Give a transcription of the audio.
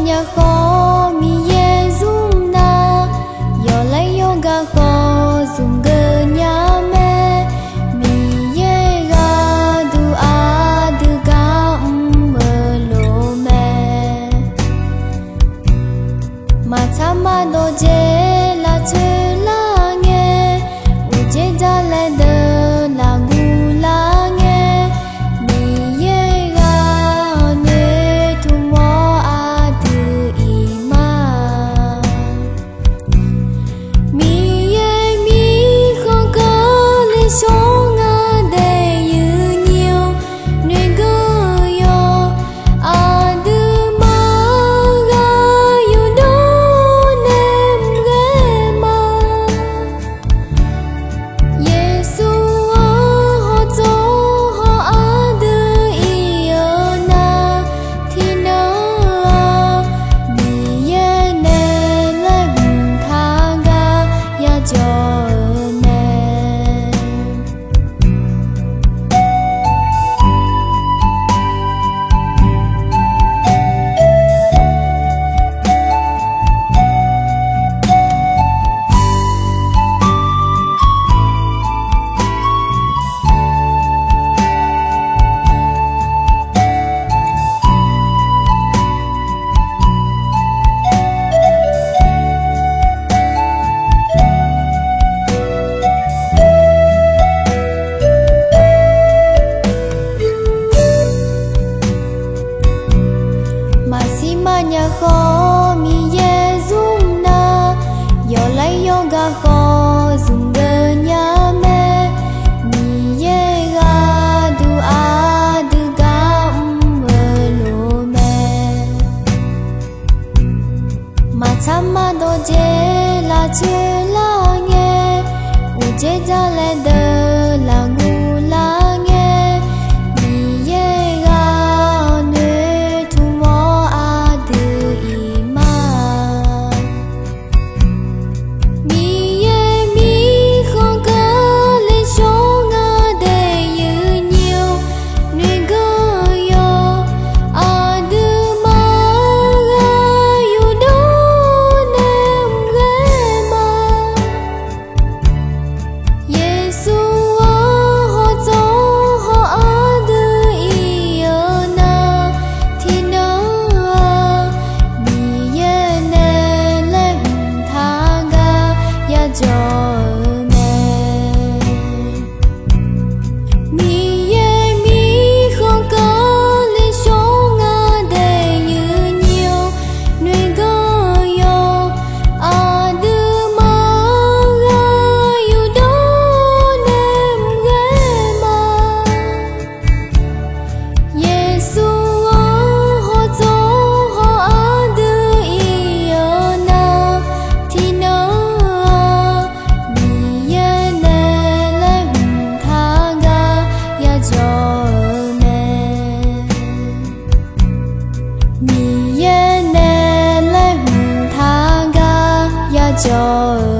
nhà khó mi ye zoom na yo lấy yoga khó zoom gơ nhà mẹ mi ye ga du a du ga mơ lo mẹ mà chama do je la chơ la nghe u je da le de la gu la nghe mi ye ga ne tu mo a du i ma mi ye mi không có lý số ngã để như nhiều nơi gơ yo a du ma ga yu do nem ge ma Yesu a ho zo ho a du i yo na thi na mi ye ne le tha ga ya jo ne Masima nhà khó mi ye zoom na yo lấy yoga khó zoom gơ nhà mẹ mi ye ga du a du ga mơ lo mẹ mà chama do je la chơ la nghe u je ja le de la gu la nghe mi ye ga ne tu mo a du i ma mi ye mi không có lý số ngã để như nhiều nơi gơ yo a du ma ga yu do nem ge ma Yesu a ho zo ho a du i yo na thi na mi ye ne le tha ga ya jo ne mi ye mi không có lý số ngã để như nhiều nơi gơ yo a du ma ga yu do nem ge ma Yesu a ho zo ho a du i yo na thi na mi ye ne le tha ga ya jo ne mi ye ne le tha ga ya jo